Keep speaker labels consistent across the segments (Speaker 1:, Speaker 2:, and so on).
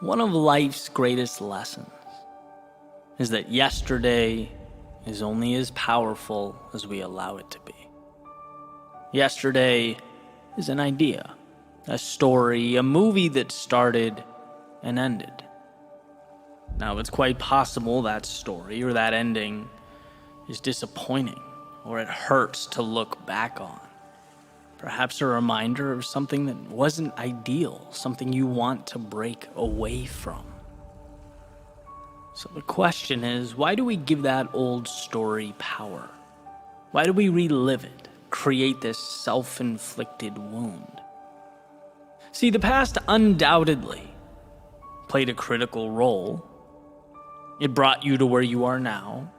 Speaker 1: One of life's greatest lessons is that yesterday is only as powerful as we allow it to be. Yesterday is an idea, a story, a movie that started and ended. Now, it's quite possible that story or that ending is disappointing, or it hurts to look back on. Perhaps a reminder of something that wasn't ideal, something you want to break away from. So the question is, why do we give that old story power? Why do we relive it, create this self-inflicted wound? See, the past undoubtedly played a critical role. It brought you to where you are now.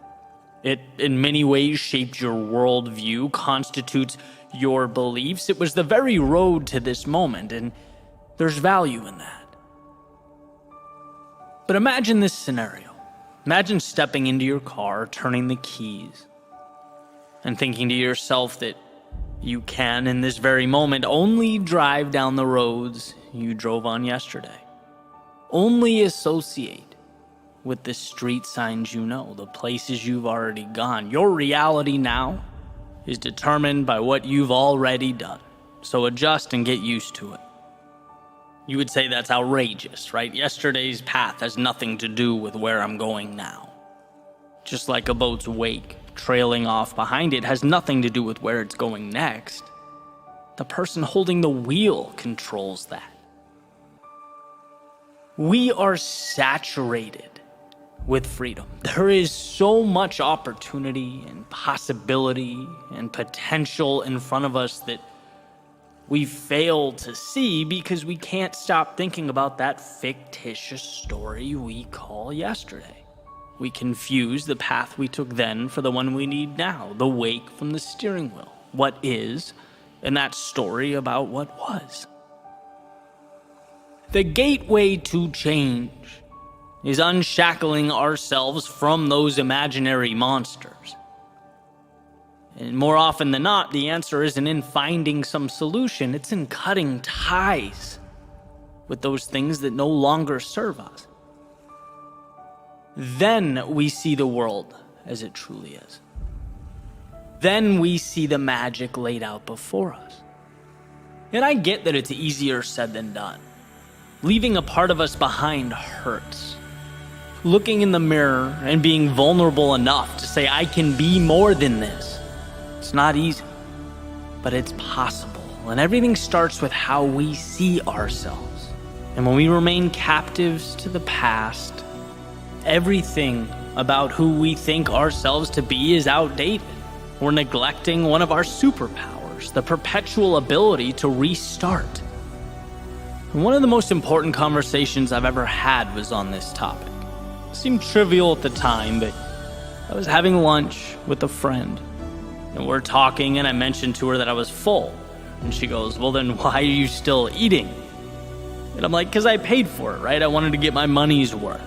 Speaker 1: It, in many ways, shaped your worldview, constitutes your beliefs. It was the very road to this moment, and there's value in that. But imagine this scenario. Imagine stepping into your car, turning the keys, and thinking to yourself that you can, in this very moment, only drive down the roads you drove on yesterday. Only associate with the street signs you know, the places you've already gone. Your reality now is determined by what you've already done. So adjust and get used to it. You would say that's outrageous, right? Yesterday's path has nothing to do with where I'm going now. Just like a boat's wake trailing off behind it has nothing to do with where it's going next. The person holding the wheel controls that. We are saturated with freedom. There is so much opportunity and possibility and potential in front of us that we fail to see because we can't stop thinking about that fictitious story we call yesterday. We confuse the path we took then for the one we need now, the wake from the steering wheel, what is, and that story about what was. The gateway to change is unshackling ourselves from those imaginary monsters. And more often than not, the answer isn't in finding some solution, it's in cutting ties with those things that no longer serve us. Then we see the world as it truly is. Then we see the magic laid out before us. And I get that it's easier said than done. Leaving a part of us behind hurts. Looking in the mirror and being vulnerable enough to say, I can be more than this. It's not easy, but it's possible. And everything starts with how we see ourselves. And when we remain captives to the past, everything about who we think ourselves to be is outdated. We're neglecting one of our superpowers, the perpetual ability to restart. And one of the most important conversations I've ever had was on this topic. It seemed trivial at the time, but I was having lunch with a friend, and we're talking, and I mentioned to her that I was full. And she goes, well, then why are you still eating? And I'm like, because I paid for it, right? I wanted to get my money's worth.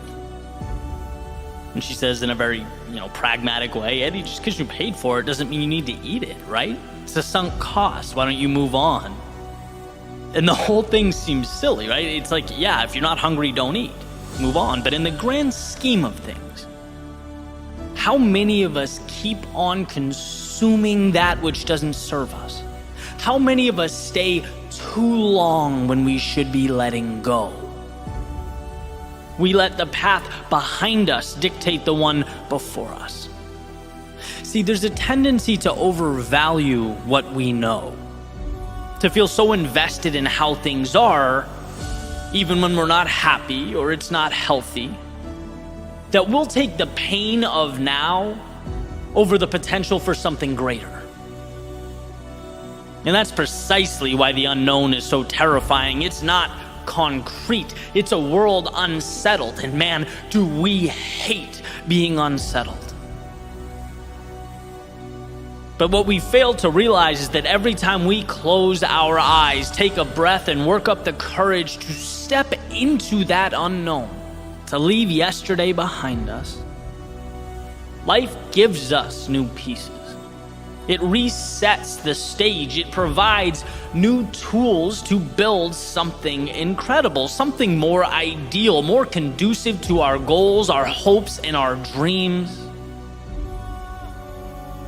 Speaker 1: And she says in a very, pragmatic way, Eddie, just because you paid for it doesn't mean you need to eat it, right? It's a sunk cost. Why don't you move on? And the whole thing seems silly, right? It's like, yeah, if you're not hungry, don't eat. Move on. But in the grand scheme of things, how many of us keep on consuming that which doesn't serve us? How many of us stay too long when we should be letting go? We let the path behind us dictate the one before us. See, there's a tendency to overvalue what we know, to feel so invested in how things are, even when we're not happy or it's not healthy, that we'll take the pain of now over the potential for something greater. And that's precisely why the unknown is so terrifying. It's not concrete. It's a world unsettled, and man, do we hate being unsettled. But what we fail to realize is that every time we close our eyes, take a breath, and work up the courage to step into that unknown, to leave yesterday behind us, life gives us new pieces. It resets the stage. It provides new tools to build something incredible, something more ideal, more conducive to our goals, our hopes, and our dreams.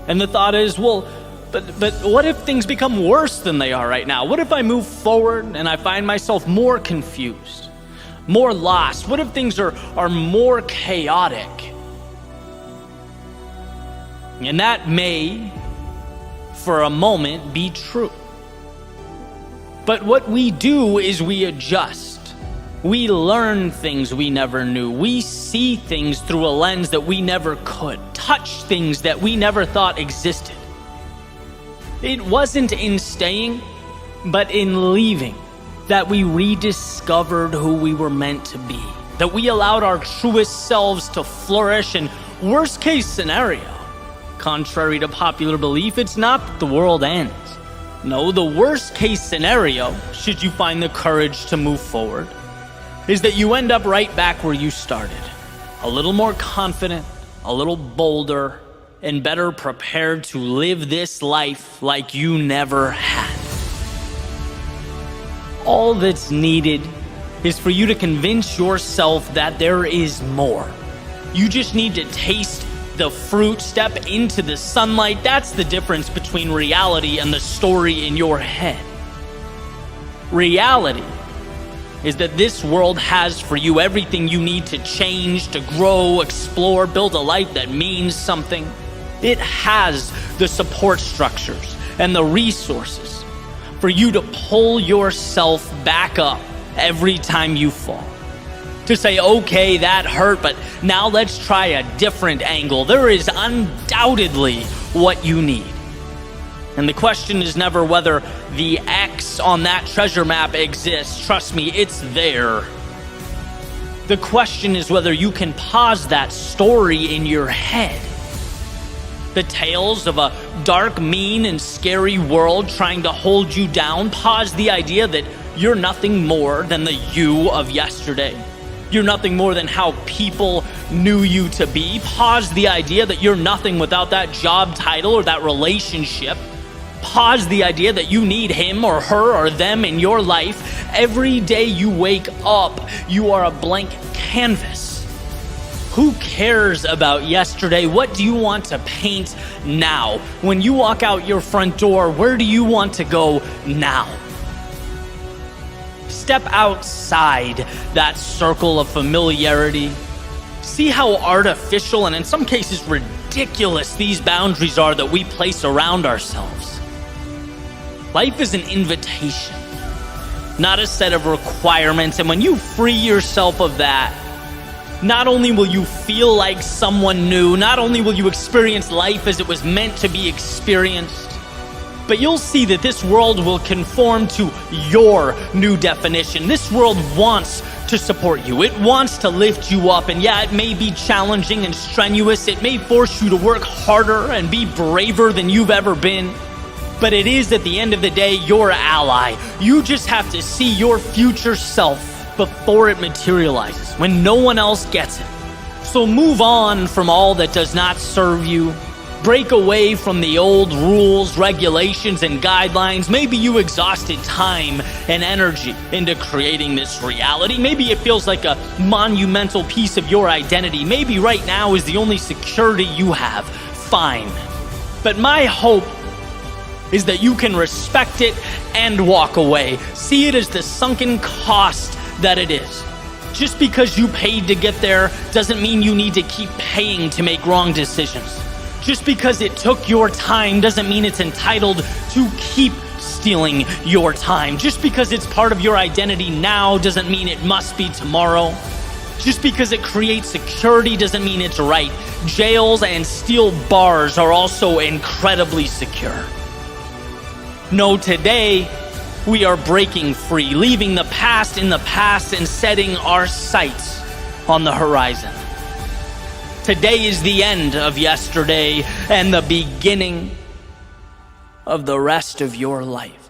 Speaker 1: And the thought is, well, but what if things become worse than they are right now? What if I move forward and I find myself more confused, more lost? What if things are more chaotic? And that may, for a moment, be true. But what we do is we adjust. We learn things we never knew. We see things through a lens that we never could. Touch things that we never thought existed. It wasn't in staying, but in leaving, that we rediscovered who we were meant to be. That we allowed our truest selves to flourish, and worst case scenario, contrary to popular belief, it's not that the world ends. No, the worst case scenario, should you find the courage to move forward, is that you end up right back where you started. A little more confident, a little bolder, and better prepared to live this life like you never had. All that's needed is for you to convince yourself that there is more. You just need to taste the fruit, step into the sunlight. That's the difference between reality and the story in your head. Reality is that this world has for you everything you need to change, to grow, explore, build a life that means something. It has the support structures and the resources for you to pull yourself back up every time you fall. To say, okay, that hurt, but now let's try a different angle. There is undoubtedly what you need. And the question is never whether the X on that treasure map exists. Trust me, it's there. The question is whether you can pause that story in your head. The tales of a dark, mean, and scary world trying to hold you down. Pause the idea that you're nothing more than the you of yesterday. You're nothing more than how people knew you to be. Pause the idea that you're nothing without that job title or that relationship. Pause the idea that you need him or her or them in your life. Every day you wake up, you are a blank canvas. Who cares about yesterday? What do you want to paint now? When you walk out your front door, where do you want to go now? Step outside that circle of familiarity. See how artificial and in some cases ridiculous these boundaries are that we place around ourselves. Life is an invitation, not a set of requirements. And when you free yourself of that, not only will you feel like someone new, not only will you experience life as it was meant to be experienced, but you'll see that this world will conform to your new definition. This world wants to support you. It wants to lift you up. And yeah, it may be challenging and strenuous. It may force you to work harder and be braver than you've ever been. But it is, at the end of the day, your ally. You just have to see your future self before it materializes, when no one else gets it. So move on from all that does not serve you. Break away from the old rules, regulations, and guidelines. Maybe you exhausted time and energy into creating this reality. Maybe it feels like a monumental piece of your identity. Maybe right now is the only security you have. Fine. But my hope is that you can respect it and walk away. See it as the sunken cost that it is. Just because you paid to get there doesn't mean you need to keep paying to make wrong decisions. Just because it took your time doesn't mean it's entitled to keep stealing your time. Just because it's part of your identity now doesn't mean it must be tomorrow. Just because it creates security doesn't mean it's right. Jails and steel bars are also incredibly secure. No, today we are breaking free, leaving the past in the past and setting our sights on the horizon. Today is the end of yesterday and the beginning of the rest of your life.